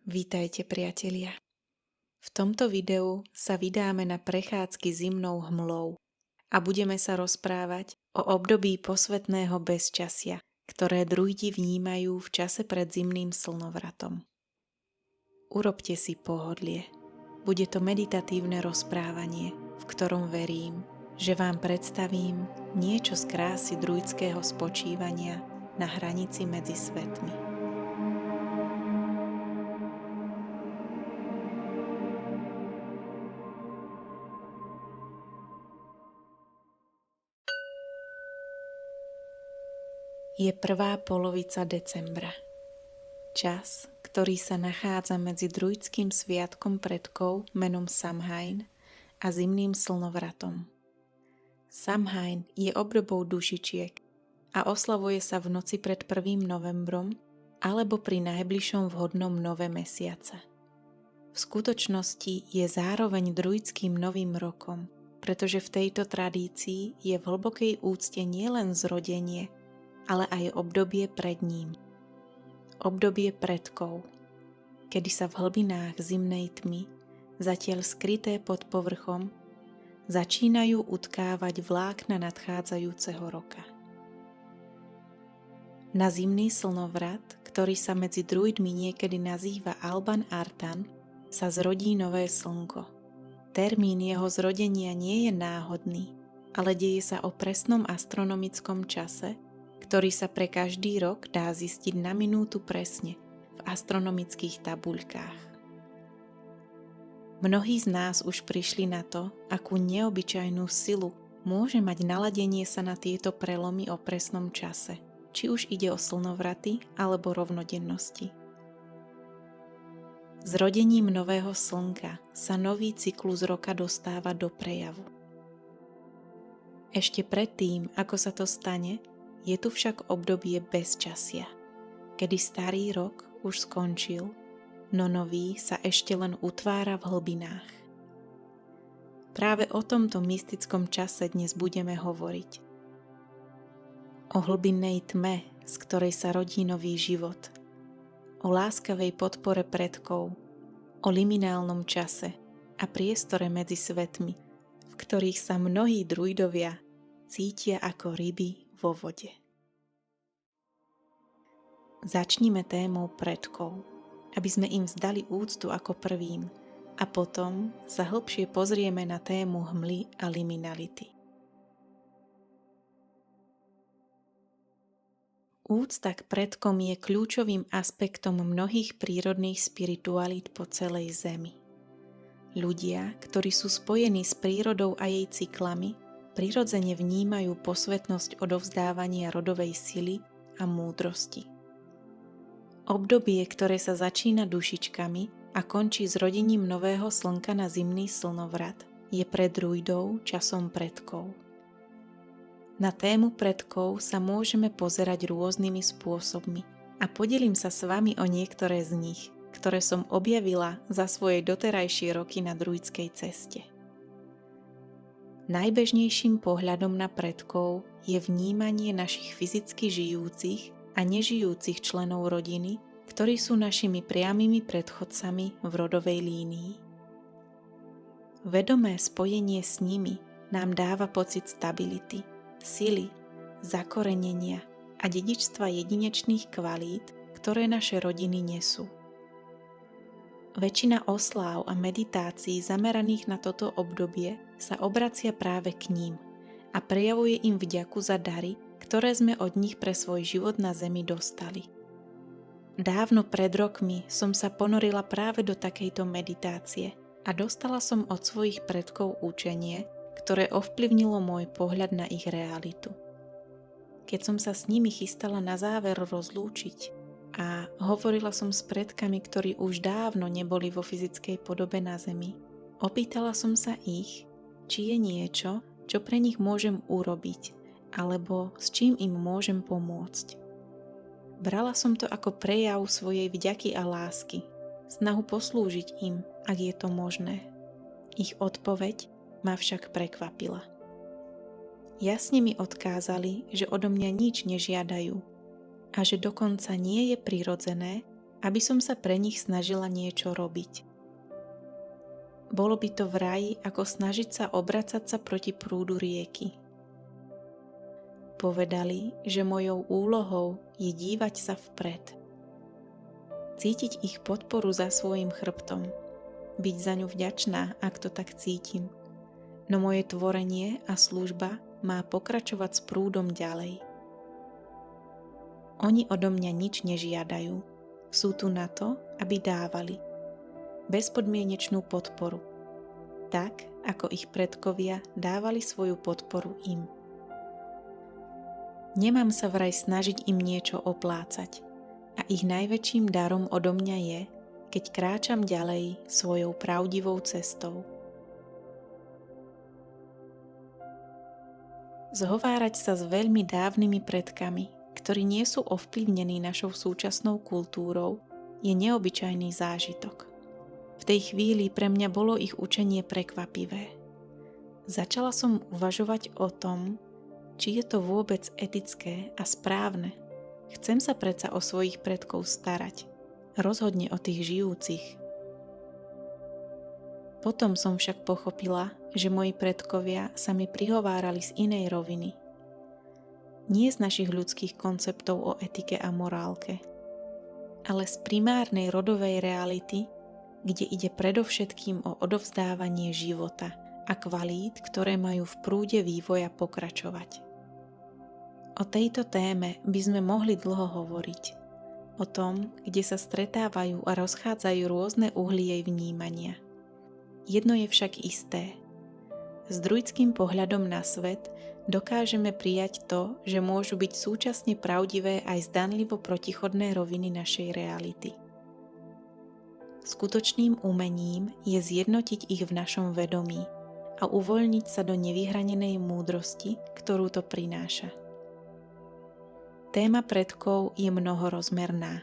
Vítajte priatelia. V tomto videu sa vydáme na prechádzky zimnou hmlou a budeme sa rozprávať o období posvätného bezčasia, ktoré druidi vnímajú v čase pred zimným slnovratom. Urobte si pohodlie. Bude to meditatívne rozprávanie, v ktorom verím, že vám predstavím niečo z krásy druidského spočívania na hranici medzi svetmi. Je prvá polovica decembra. Čas, ktorý sa nachádza medzi druidským sviatkom predkov menom Samhain a zimným slnovratom. Samhain je obdobou dušičiek a oslavuje sa v noci pred 1. novembrom alebo pri najbližšom vhodnom nové mesiaca. V skutočnosti je zároveň druidským novým rokom, pretože v tejto tradícii je v hlbokej úcte nielen zrodenie, ale aj obdobie pred ním. Obdobie predkov, kedy sa v hlbinách zimnej tmy, zatiaľ skryté pod povrchom, začínajú utkávať vlákna nadchádzajúceho roka. Na zimný slnovrat, ktorý sa medzi druidmi niekedy nazýva Alban Artan, sa zrodí nové slnko. Termín jeho zrodenia nie je náhodný, ale deje sa o presnom astronomickom čase, ktorý sa pre každý rok dá zistiť na minútu presne v astronomických tabuľkách. Mnohí z nás už prišli na to, akú neobyčajnú silu môže mať naladenie sa na tieto prelomy o presnom čase, či už ide o slnovraty alebo rovnodennosti. Zrodením nového slnka sa nový cyklus roka dostáva do prejavu. Ešte predtým, ako sa to stane, je tu však obdobie bezčasia, kedy starý rok už skončil, no nový sa ešte len utvára v hlbinách. Práve o tomto mystickom čase dnes budeme hovoriť. O hlbinnej tme, z ktorej sa rodí nový život, o láskavej podpore predkov, o liminálnom čase a priestore medzi svetmi, v ktorých sa mnohí druidovia cítia ako ryby vo vode. Začnime témou predkov, aby sme im vzdali úctu ako prvým a potom sa hlbšie pozrieme na tému hmly a liminality. Úcta k predkom je kľúčovým aspektom mnohých prírodných spiritualít po celej Zemi. Ľudia, ktorí sú spojení s prírodou a jej cyklami, prirodzene vnímajú posvätnosť odovzdávania rodovej sily a múdrosti. Obdobie, ktoré sa začína dušičkami a končí zrodením nového slnka na zimný slnovrat, je pre druidov časom predkov. Na tému predkov sa môžeme pozerať rôznymi spôsobmi a podelím sa s vami o niektoré z nich, ktoré som objavila za svoje doterajšie roky na druidskej ceste. Najbežnejším pohľadom na predkov je vnímanie našich fyzicky žijúcich a nežijúcich členov rodiny, ktorí sú našimi priamymi predchodcami v rodovej línii. Vedomé spojenie s nimi nám dáva pocit stability, sily, zakorenenia a dedičstva jedinečných kvalít, ktoré naše rodiny nesú. Väčšina osláv a meditácií zameraných na toto obdobie sa obracia práve k ním a prejavuje im vďaku za dary, ktoré sme od nich pre svoj život na Zemi dostali. Dávno pred rokmi som sa ponorila práve do takejto meditácie a dostala som od svojich predkov učenie, ktoré ovplyvnilo môj pohľad na ich realitu. Keď som sa s nimi chystala na záver rozlúčiť a hovorila som s predkami, ktorí už dávno neboli vo fyzickej podobe na Zemi, opýtala som sa ich, či je niečo, čo pre nich môžem urobiť, alebo s čím im môžem pomôcť. Brala som to ako prejav svojej vďaky a lásky, snahu poslúžiť im, ak je to možné. Ich odpoveď ma však prekvapila. Jasne mi odkázali, že odo mňa nič nežiadajú a že dokonca nie je prirodzené, aby som sa pre nich snažila niečo robiť. Bolo by to v raji, ako snažiť sa obracať sa proti prúdu rieky. Povedali, že mojou úlohou je dívať sa vpred. Cítiť ich podporu za svojim chrbtom. Byť za ňu vďačná, ak to tak cítim. No moje tvorenie a služba má pokračovať s prúdom ďalej. Oni odo mňa nič nežiadajú. Sú tu na to, aby dávali. Bezpodmienečnú podporu. Tak, ako ich predkovia dávali svoju podporu im. Nemám sa vraj snažiť im niečo oplácať. A ich najväčším darom odo mňa je, keď kráčam ďalej svojou pravdivou cestou. Zhovárať sa s veľmi dávnymi predkami, ktorí nie sú ovplyvnení našou súčasnou kultúrou, je neobyčajný zážitok. V tej chvíli pre mňa bolo ich učenie prekvapivé. Začala som uvažovať o tom, či je to vôbec etické a správne. Chcem sa predsa o svojich predkov starať, rozhodne o tých žijúcich. Potom som však pochopila, že moji predkovia sa mi prihovárali z inej roviny. Nie z našich ľudských konceptov o etike a morálke, ale z primárnej rodovej reality, kde ide predovšetkým o odovzdávanie života a kvalít, ktoré majú v prúde vývoja pokračovať. O tejto téme by sme mohli dlho hovoriť. O tom, kde sa stretávajú a rozchádzajú rôzne uhly jej vnímania. Jedno je však isté. S druidským pohľadom na svet dokážeme prijať to, že môžu byť súčasne pravdivé aj zdanlivo protichodné roviny našej reality. Skutočným umením je zjednotiť ich v našom vedomí a uvoľniť sa do nevyhranenej múdrosti, ktorú to prináša. Téma predkov je mnohorozmerná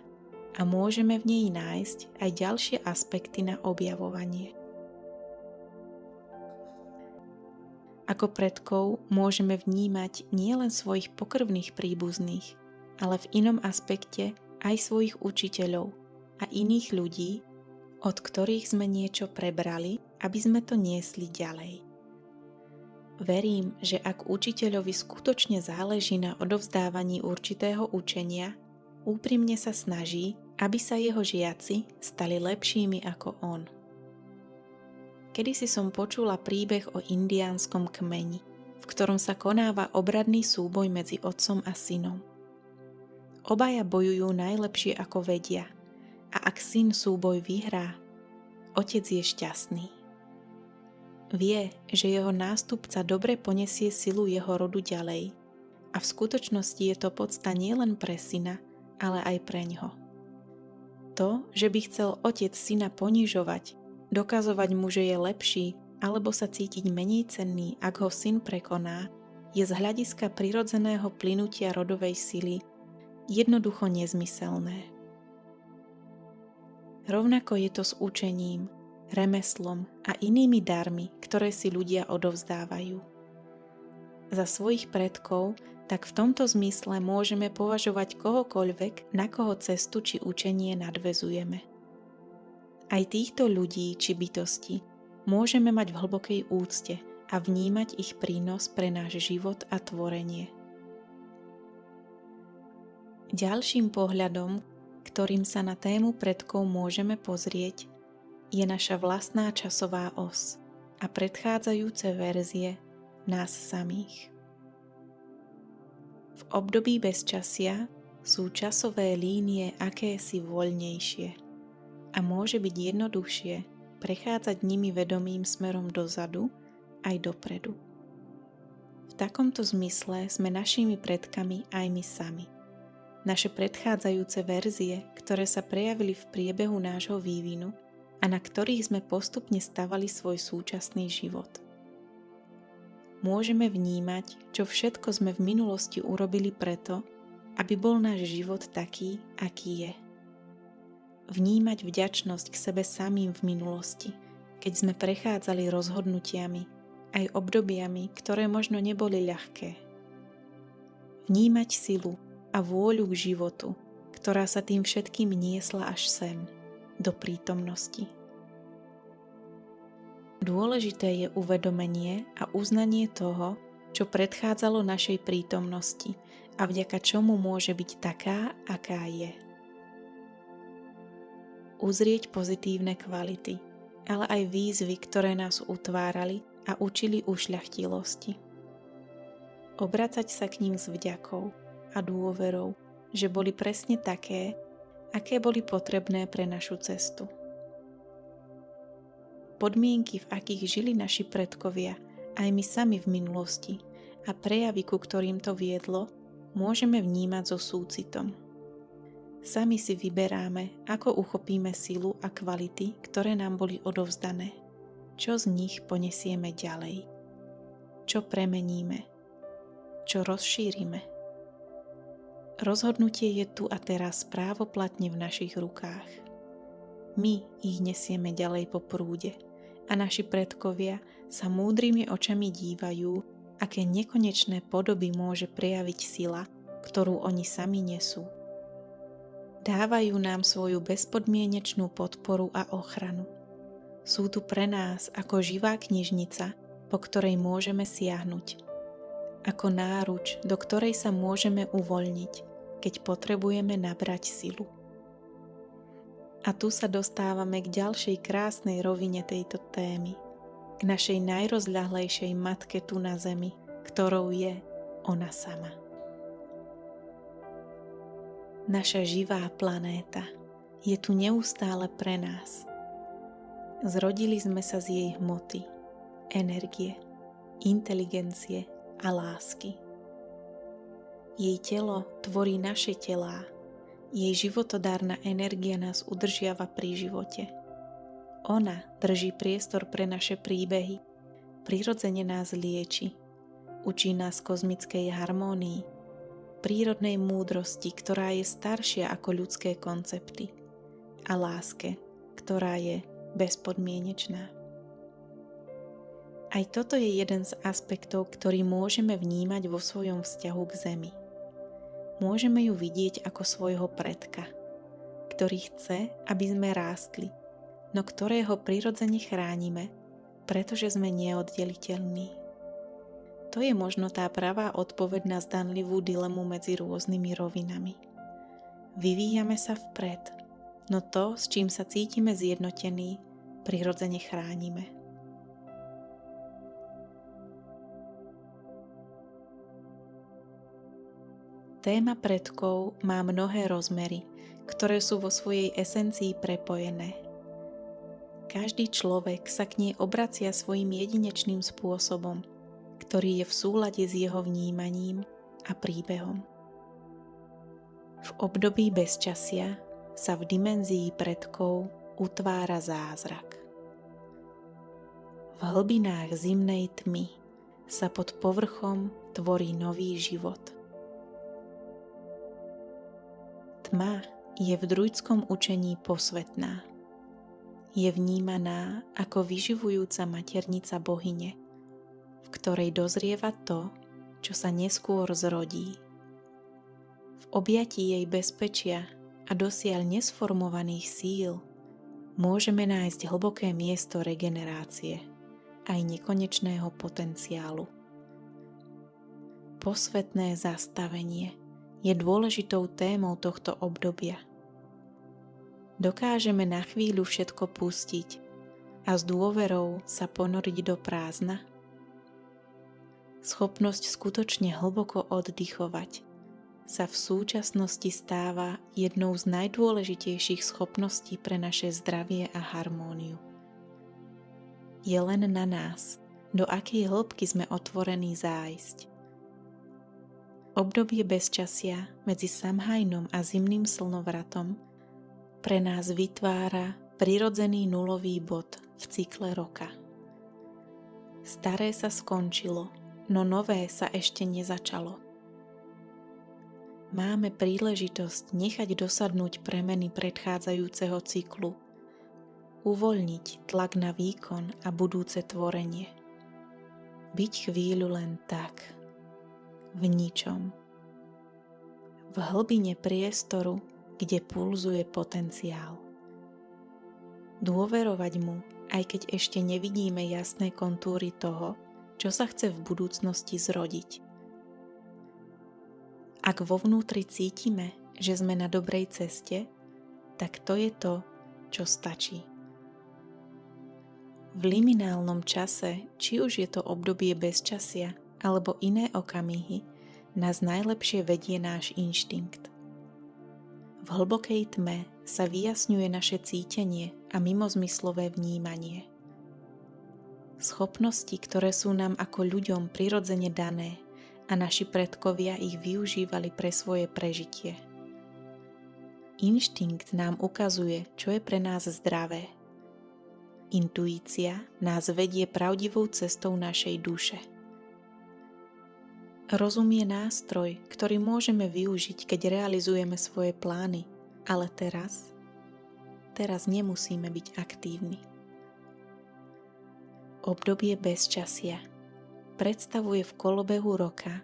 a môžeme v nej nájsť aj ďalšie aspekty na objavovanie. Ako predkov môžeme vnímať nielen svojich pokrvných príbuzných, ale v inom aspekte aj svojich učiteľov a iných ľudí, od ktorých sme niečo prebrali, aby sme to niesli ďalej. Verím, že ak učiteľovi skutočne záleží na odovzdávaní určitého učenia, úprimne sa snaží, aby sa jeho žiaci stali lepšími ako on. Kedysi som počula príbeh o indiánskom kmeni, v ktorom sa konáva obradný súboj medzi otcom a synom. Obaja bojujú najlepšie ako vedia a ak syn súboj vyhrá, otec je šťastný. Vie, že jeho nástupca dobre ponesie silu jeho rodu ďalej a v skutočnosti je to podsta nielen pre syna, ale aj preňho. To, že by chcel otec syna ponižovať, dokazovať mu, že je lepší, alebo sa cítiť menej cenný, ak ho syn prekoná, je z hľadiska prirodzeného plynutia rodovej sily jednoducho nezmyselné. Rovnako je to s učením, remeslom a inými darmi, ktoré si ľudia odovzdávajú. Za svojich predkov tak v tomto zmysle môžeme považovať kohokoľvek, na koho cestu či učenie nadväzujeme. Aj týchto ľudí či bytosti môžeme mať v hlbokej úcte a vnímať ich prínos pre náš život a tvorenie. Ďalším pohľadom, ktorým sa na tému predkov môžeme pozrieť, je naša vlastná časová os a predchádzajúce verzie nás samých. V období bezčasia sú časové línie akési voľnejšie a môže byť jednoduchšie prechádzať nimi vedomým smerom dozadu aj dopredu. V takomto zmysle sme našimi predkami aj my sami. Naše predchádzajúce verzie, ktoré sa prejavili v priebehu nášho vývinu a na ktorých sme postupne stavali svoj súčasný život. Môžeme vnímať, čo všetko sme v minulosti urobili preto, aby bol náš život taký, aký je. Vnímať vďačnosť k sebe samým v minulosti, keď sme prechádzali rozhodnutiami, aj obdobiami, ktoré možno neboli ľahké. Vnímať silu a vôľu k životu, ktorá sa tým všetkým niesla až sem, do prítomnosti. Dôležité je uvedomenie a uznanie toho, čo predchádzalo našej prítomnosti a vďaka čomu môže byť taká, aká je. Uzrieť pozitívne kvality, ale aj výzvy, ktoré nás utvárali a učili ušľachtilosti. Obracať sa k ním s vďakou a dôverou, že boli presne také, aké boli potrebné pre našu cestu. Podmienky, v akých žili naši predkovia, aj my sami v minulosti a prejavy, ku ktorým to viedlo, môžeme vnímať so súcitom. Sami si vyberáme, ako uchopíme silu a kvality, ktoré nám boli odovzdané. Čo z nich ponesieme ďalej? Čo premeníme? Čo rozšírime? Rozhodnutie je tu a teraz právoplatne v našich rukách. My ich nesieme ďalej po prúde a naši predkovia sa múdrymi očami dívajú, aké nekonečné podoby môže prejaviť sila, ktorú oni sami nesú. Dávajú nám svoju bezpodmienečnú podporu a ochranu. Sú tu pre nás ako živá knižnica, po ktorej môžeme siahnuť. Ako náruč, do ktorej sa môžeme uvoľniť, keď potrebujeme nabrať silu. A tu sa dostávame k ďalšej krásnej rovine tejto témy, k našej najrozľahlejšej matke tu na zemi, ktorou je ona sama. Naša živá planéta je tu neustále pre nás. Zrodili sme sa z jej hmoty, energie, inteligencie a lásky. Jej telo tvorí naše telá. Jej životodárna energia nás udržiava pri živote. Ona drží priestor pre naše príbehy, prirodzene nás lieči, učí nás kozmickej harmónii, prírodnej múdrosti, ktorá je staršia ako ľudské koncepty, a láske, ktorá je bezpodmienečná. Aj toto je jeden z aspektov, ktorý môžeme vnímať vo svojom vzťahu k Zemi. Môžeme ju vidieť ako svojho predka, ktorý chce, aby sme rástli, no ktorého prirodzene chránime, pretože sme neoddeliteľní. To je možno tá pravá odpoveď na zdanlivú dilemu medzi rôznymi rovinami. Vyvíjame sa vpred, no to, s čím sa cítime zjednotení, prirodzene chránime. Téma predkov má mnohé rozmery, ktoré sú vo svojej esencii prepojené. Každý človek sa k nej obracia svojím jedinečným spôsobom, ktorý je v súlade s jeho vnímaním a príbehom. V období bezčasia sa v dimenzii predkov utvára zázrak. V hlbinách zimnej tmy sa pod povrchom tvorí nový život. Tma je v druidskom učení posvetná. Je vnímaná ako vyživujúca maternica bohyne, v ktorej dozrieva to, čo sa neskôr zrodí. V objatí jej bezpečia a dosiaľ nesformovaných síl môžeme nájsť hlboké miesto regenerácie aj nekonečného potenciálu. Posvetné zastavenie je dôležitou témou tohto obdobia. Dokážeme na chvíľu všetko pustiť a s dôverou sa ponoriť do prázdna? Schopnosť skutočne hlboko oddychovať sa v súčasnosti stáva jednou z najdôležitejších schopností pre naše zdravie a harmóniu. Je len na nás, do akej hĺbky sme otvorení zájsť. Obdobie bezčasia medzi Samhajnom a zimným slnovratom pre nás vytvára prirodzený nulový bod v cykle roka. Staré sa skončilo, no nové sa ešte nezačalo. Máme príležitosť nechať dosadnúť premeny predchádzajúceho cyklu, uvoľniť tlak na výkon a budúce tvorenie. Byť chvíľu len tak, v ničom. V hlbine priestoru kde pulzuje potenciál. Dôverovať mu, aj keď ešte nevidíme jasné kontúry toho, čo sa chce v budúcnosti zrodiť. Ak vo vnútri cítime, že sme na dobrej ceste, tak to je to, čo stačí. V liminálnom čase, či už je to obdobie bezčasia alebo iné okamihy, nás najlepšie vedie náš inštinkt. V hlbokej tme sa vyjasňuje naše cítenie a mimozmyslové vnímanie. Schopnosti, ktoré sú nám ako ľuďom prirodzene dané a naši predkovia ich využívali pre svoje prežitie. Inštinkt nám ukazuje, čo je pre nás zdravé. Intuícia nás vedie pravdivou cestou našej duše. Rozum je nástroj, ktorý môžeme využiť, keď realizujeme svoje plány, ale teraz nemusíme byť aktívni. Obdobie bezčasia predstavuje v kolobehu roka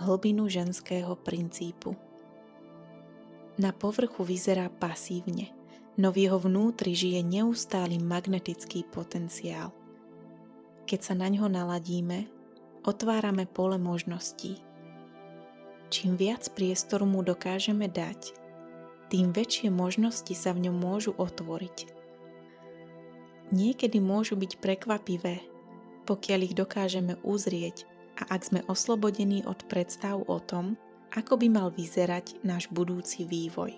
hlbinu ženského princípu. Na povrchu vyzerá pasívne, no v jeho vnútri žije neustály magnetický potenciál. Keď sa naňho naladíme, otvárame pole možností. Čím viac priestoru mu dokážeme dať, tým väčšie možnosti sa v ňom môžu otvoriť. Niekedy môžu byť prekvapivé, pokiaľ ich dokážeme uzrieť a ak sme oslobodení od predstav o tom, ako by mal vyzerať náš budúci vývoj.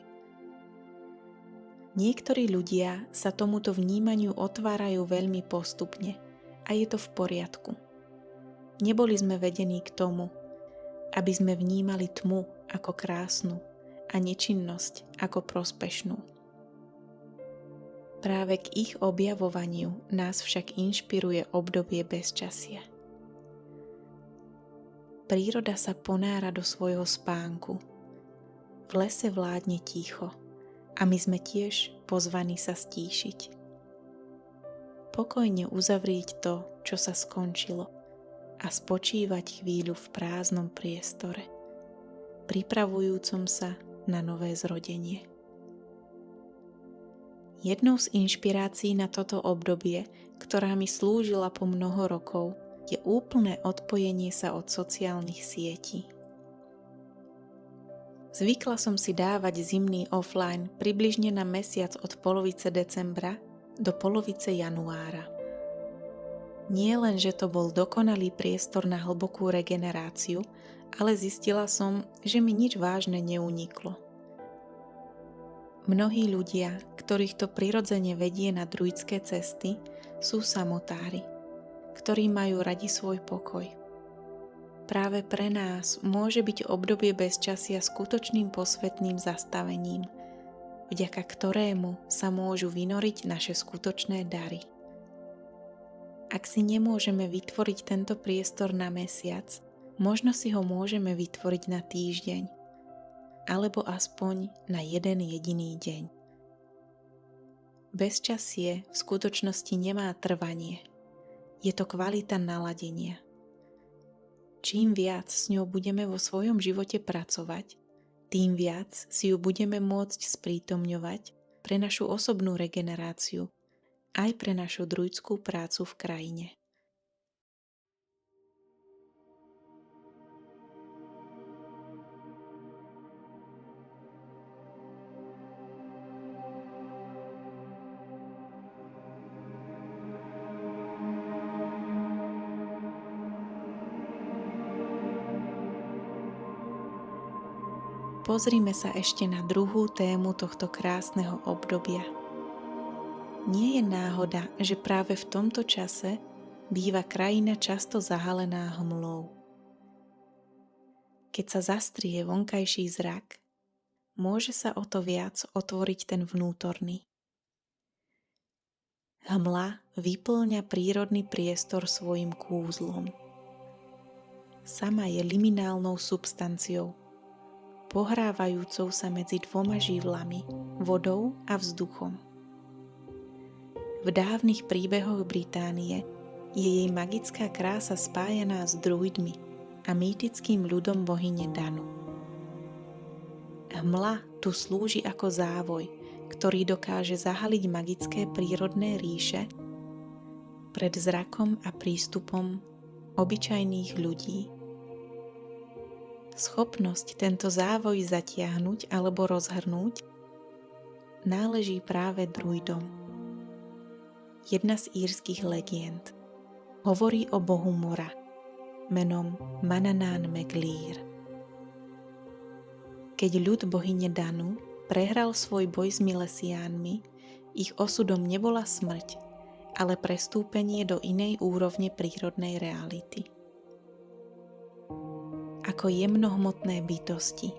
Niektorí ľudia sa tomuto vnímaniu otvárajú veľmi postupne a je to v poriadku. Neboli sme vedení k tomu, aby sme vnímali tmu ako krásnu a nečinnosť ako prospešnú. Práve k ich objavovaniu nás však inšpiruje obdobie bezčasia. Príroda sa ponára do svojho spánku. V lese vládne ticho a my sme tiež pozvaní sa stíšiť. Pokojne uzavrieť to, čo sa skončilo a spočívať chvíľu v prázdnom priestore, pripravujúcom sa na nové zrodenie. Jednou z inšpirácií na toto obdobie, ktorá mi slúžila po mnoho rokov, je úplné odpojenie sa od sociálnych sietí. Zvykla som si dávať zimný offline približne na mesiac od polovice decembra do polovice januára. Nie len, že to bol dokonalý priestor na hlbokú regeneráciu, ale zistila som, že mi nič vážne neuniklo. Mnohí ľudia, ktorých to prirodzene vedie na druidské cesty, sú samotári, ktorí majú radi svoj pokoj. Práve pre nás môže byť obdobie bezčasia skutočným posvätným zastavením, vďaka ktorému sa môžu vynoriť naše skutočné dary. Ak si nemôžeme vytvoriť tento priestor na mesiac, možno si ho môžeme vytvoriť na týždeň, alebo aspoň na jeden jediný deň. Bezčasie v skutočnosti nemá trvanie. Je to kvalita naladenia. Čím viac s ňou budeme vo svojom živote pracovať, tým viac si ju budeme môcť sprítomňovať pre našu osobnú regeneráciu, aj pre našu druidskú prácu v krajine. Pozrime sa ešte na druhú tému tohto krásneho obdobia. Nie je náhoda, že práve v tomto čase býva krajina často zahalená hmlou. Keď sa zastrie vonkajší zrak, môže sa o to viac otvoriť ten vnútorný. Hmla vyplňa prírodný priestor svojim kúzlom. Sama je liminálnou substanciou, pohrávajúcou sa medzi dvoma živlami, vodou a vzduchom. V dávnych príbehoch Británie je jej magická krása spájaná s druidmi a mýtickým ľudom bohyne Danu. Hmla tu slúži ako závoj, ktorý dokáže zahaliť magické prírodné ríše pred zrakom a prístupom obyčajných ľudí. Schopnosť tento závoj zatiahnuť alebo rozhrnúť náleží práve druidom. Jedna z írskych legend hovorí o bohu mora menom Manannán mac Lir. Keď ľud bohyne Danu prehral svoj boj s Milesiánmi, ich osudom nebola smrť, ale prestúpenie do inej úrovne prírodnej reality. Ako jemnohmotné bytosti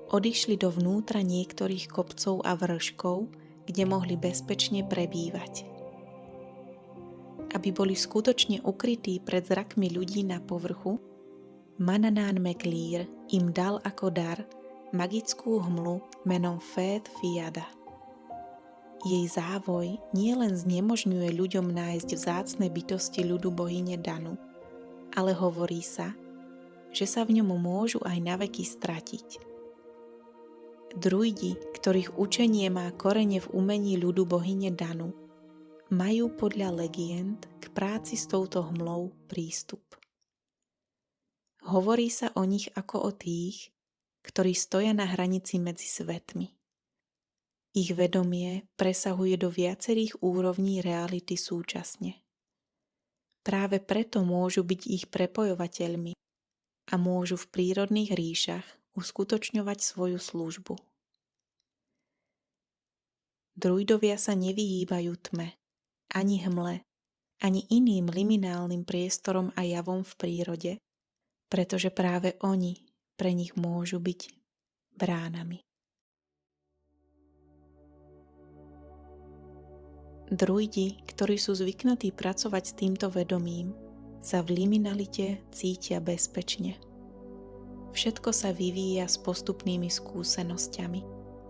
odišli dovnútra niektorých kopcov a vrškov, kde mohli bezpečne prebývať. Aby boli skutočne ukrytí pred zrakmi ľudí na povrchu, Manannán mac Lir im dal ako dar magickú hmlu menom Féad Fiada. Jej závoj nielen znemožňuje ľuďom nájsť vzácne bytosti ľudu bohyne Danu, ale hovorí sa, že sa v ňom môžu aj naveky stratiť. Druidi, ktorých učenie má korene v umení ľudu bohyne Danu, majú podľa legend k práci s touto hmlou prístup. Hovorí sa o nich ako o tých, ktorí stoja na hranici medzi svetmi. Ich vedomie presahuje do viacerých úrovní reality súčasne. Práve preto môžu byť ich prepojovateľmi a môžu v prírodných ríšach uskutočňovať svoju službu. Druidovia sa nevyhýbajú tme, ani hmle, ani iným liminálnym priestorom a javom v prírode, pretože práve oni pre nich môžu byť bránami. Druidi, ktorí sú zvyknutí pracovať s týmto vedomím, sa v liminalite cítia bezpečne. Všetko sa vyvíja s postupnými skúsenosťami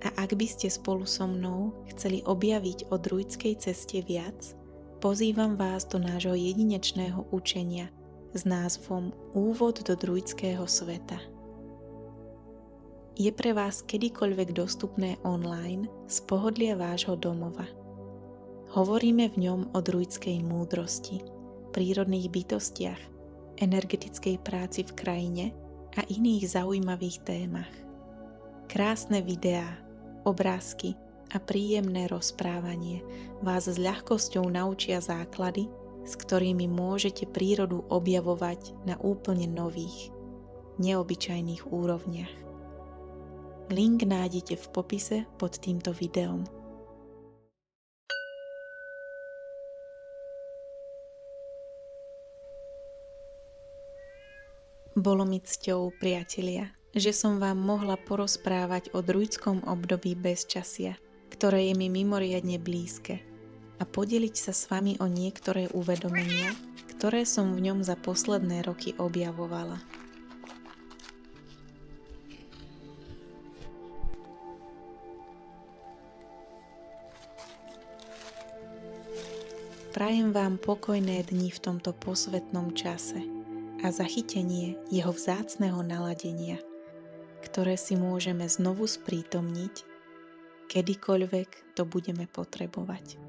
a ak by ste spolu so mnou chceli objaviť o druidskej ceste viac, pozývam vás do nášho jedinečného učenia s názvom Úvod do druidského sveta. Je pre vás kedykoľvek dostupné online z pohodlia vášho domova. Hovoríme v ňom o druidskej múdrosti, prírodných bytostiach, energetickej práci v krajine a iných zaujímavých témach. Krásne videá, obrázky a príjemné rozprávanie vás s ľahkosťou naučia základy, s ktorými môžete prírodu objavovať na úplne nových, neobyčajných úrovniach. Link nájdete v popise pod týmto videom. Bolo mi cťou, priatelia, že som vám mohla porozprávať o druidskom období bezčasia, ktoré je mi mimoriadne blízke, a podeliť sa s vami o niektoré uvedomenia, ktoré som v ňom za posledné roky objavovala. Prajem vám pokojné dni v tomto posvätnom čase a zachytenie jeho vzácneho naladenia, ktoré si môžeme znovu sprítomniť, kedykoľvek to budeme potrebovať.